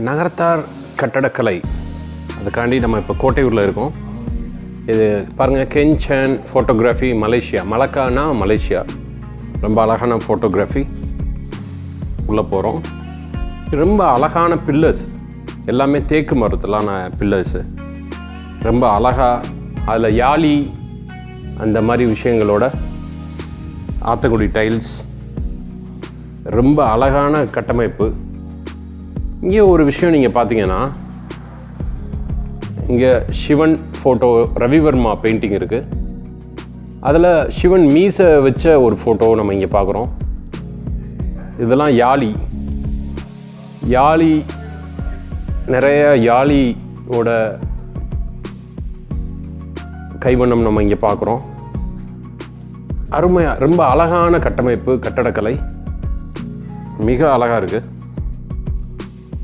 நகரத்தார் கட்டடக்கலை அதுக்காண்டி நம்ம இப்போ கோட்டையூரில் இருக்கோம். இது பாருங்கள், கென்சன் ஃபோட்டோகிராஃபி மலேசியா, மலக்கானா மலேசியா. ரொம்ப அழகான ஃபோட்டோகிராஃபி. உள்ளே போகிறோம். ரொம்ப அழகான பில்லர்ஸ், எல்லாமே தேக்கு மரத்திலான பில்லர்ஸு. ரொம்ப அழகாக அதில் யாழி அந்த மாதிரி விஷயங்களோட ஆத்தங்குடி டைல்ஸ், ரொம்ப அழகான கட்டமைப்பு. இங்கே ஒரு விஷயம் நீங்கள் பார்த்தீங்கன்னா, இங்கே சிவன் ஃபோட்டோ ரவிவர்மா பெயிண்டிங் இருக்குது. அதில் சிவன் மீசை வச்ச ஒரு ஃபோட்டோ நம்ம இங்கே பார்க்குறோம். இதெல்லாம் யாழி நிறைய யாழியோட கைவண்ணம் நம்ம இங்கே பார்க்குறோம். அருமையாக ரொம்ப அழகான கட்டமைப்பு, கட்டடக்கலை மிக அழகாக இருக்குது.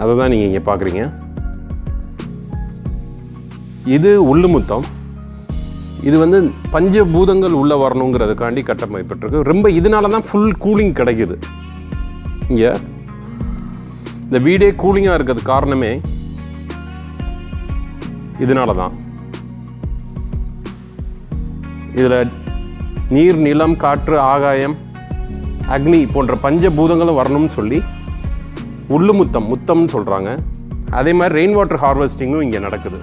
அதை தான் நீங்கள் இங்கே பார்க்குறீங்க. இது உள்ளுமுத்தம். இது வந்து பஞ்சபூதங்கள் உள்ளே வரணுங்கிறதுக்காண்டி கட்டமைப்பட்டிருக்கு. ரொம்ப இதனால தான் ஃபுல் கூலிங் கிடைக்குது. இங்கே இந்த வீடே கூலிங்காக இருக்கிறது காரணமே இதனால தான். இதில் நீர், நிலம், காற்று, ஆகாயம், அக்னி போன்ற பஞ்சபூதங்களும் வரணும்னு சொல்லி முத்தம்னு சொல்கிறாங்க. அதே மாதிரி ரெயின் வாட்டர் ஹார்வெஸ்டிங்கும் இங்கே நடக்குது.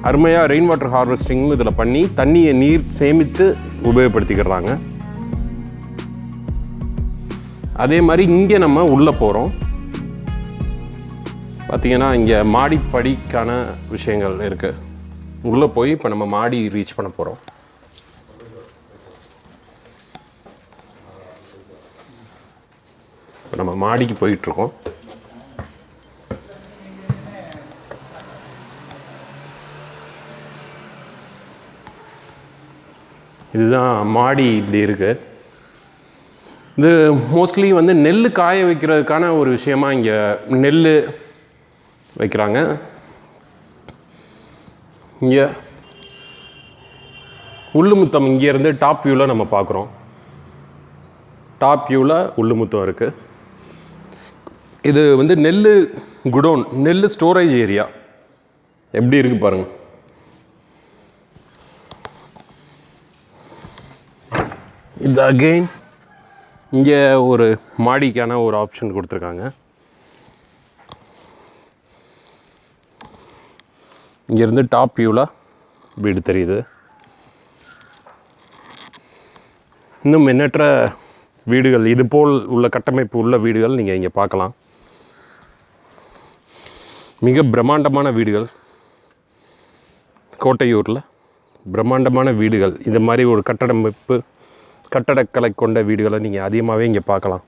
அருமையாக ரெயின் வாட்டர் ஹார்வெஸ்டிங்கும் இதில் பண்ணி தண்ணியை நீர் சேமித்து உபயோகப்படுத்திக்கிறாங்க. அதே மாதிரி இங்கே நம்ம உள்ளே போகிறோம். பார்த்திங்கன்னா இங்கே மாடிப்படிக்கான விஷயங்கள் இருக்குது. உள்ளே போய் இப்போ நம்ம மாடி ரீச் பண்ண போகிறோம். இப்போ நம்ம மாடிக்கு போயிட்டுருக்கோம். இதுதான் மாடி. இப்படி இருக்குது. இது மோஸ்ட்லி வந்து நெல் காய வைக்கிறதுக்கான ஒரு விஷயமா இங்கே நெல் வைக்கிறாங்க. இங்கே உள்ளுமுத்தம் இங்கேருந்து டாப் வியூவில் நம்ம பார்க்குறோம். டாப் வியூவில் உள்ளுமுத்தம் இருக்குது. இது வந்து நெல் குடோன், நெல் ஸ்டோரேஜ் ஏரியா. எப்படி இருக்குது பாருங்கள். இது அகெயின் இங்கே ஒரு மாடிக்கான ஒரு ஆப்ஷன் கொடுத்துருக்காங்க. இங்கேருந்து டாப் வியூவில் வீடு தெரியுது. இன்னும் எண்ணற்ற வீடுகள், இதுபோல் உள்ள கட்டமைப்பு உள்ள வீடுகள் நீங்கள் இங்கே பார்க்கலாம். மிக பிரம்மாண்டமான வீடுகள் கோட்டையூரில், பிரம்மாண்டமான வீடுகள். இந்த மாதிரி ஒரு கட்டடமைப்பு, கட்டடக்கலை கொண்ட வீடுகளை நீங்கள் அதிகமாகவே இங்கே பார்க்கலாம்.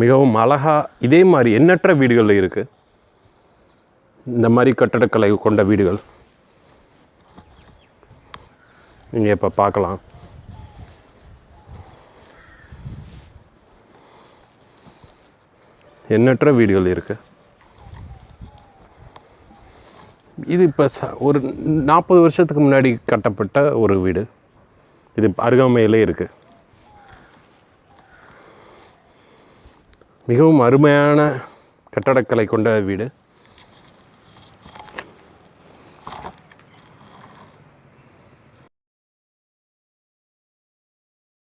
மிகவும் அழகாக இதே மாதிரி எண்ணற்ற வீடுகள் இருக்குது. இந்த மாதிரி கட்டடக்கலை கொண்ட வீடுகள் நீங்கள் இப்போ பார்க்கலாம். எண்ணற்ற வீடுகள் இருக்குது. இது இப்போ ஒரு 40 வருஷத்துக்கு முன்னாடி கட்டப்பட்ட ஒரு வீடு. இது அருகாமையிலே இருக்குது. மிகவும் அருமையான கட்டடக்கலை கொண்ட வீடு.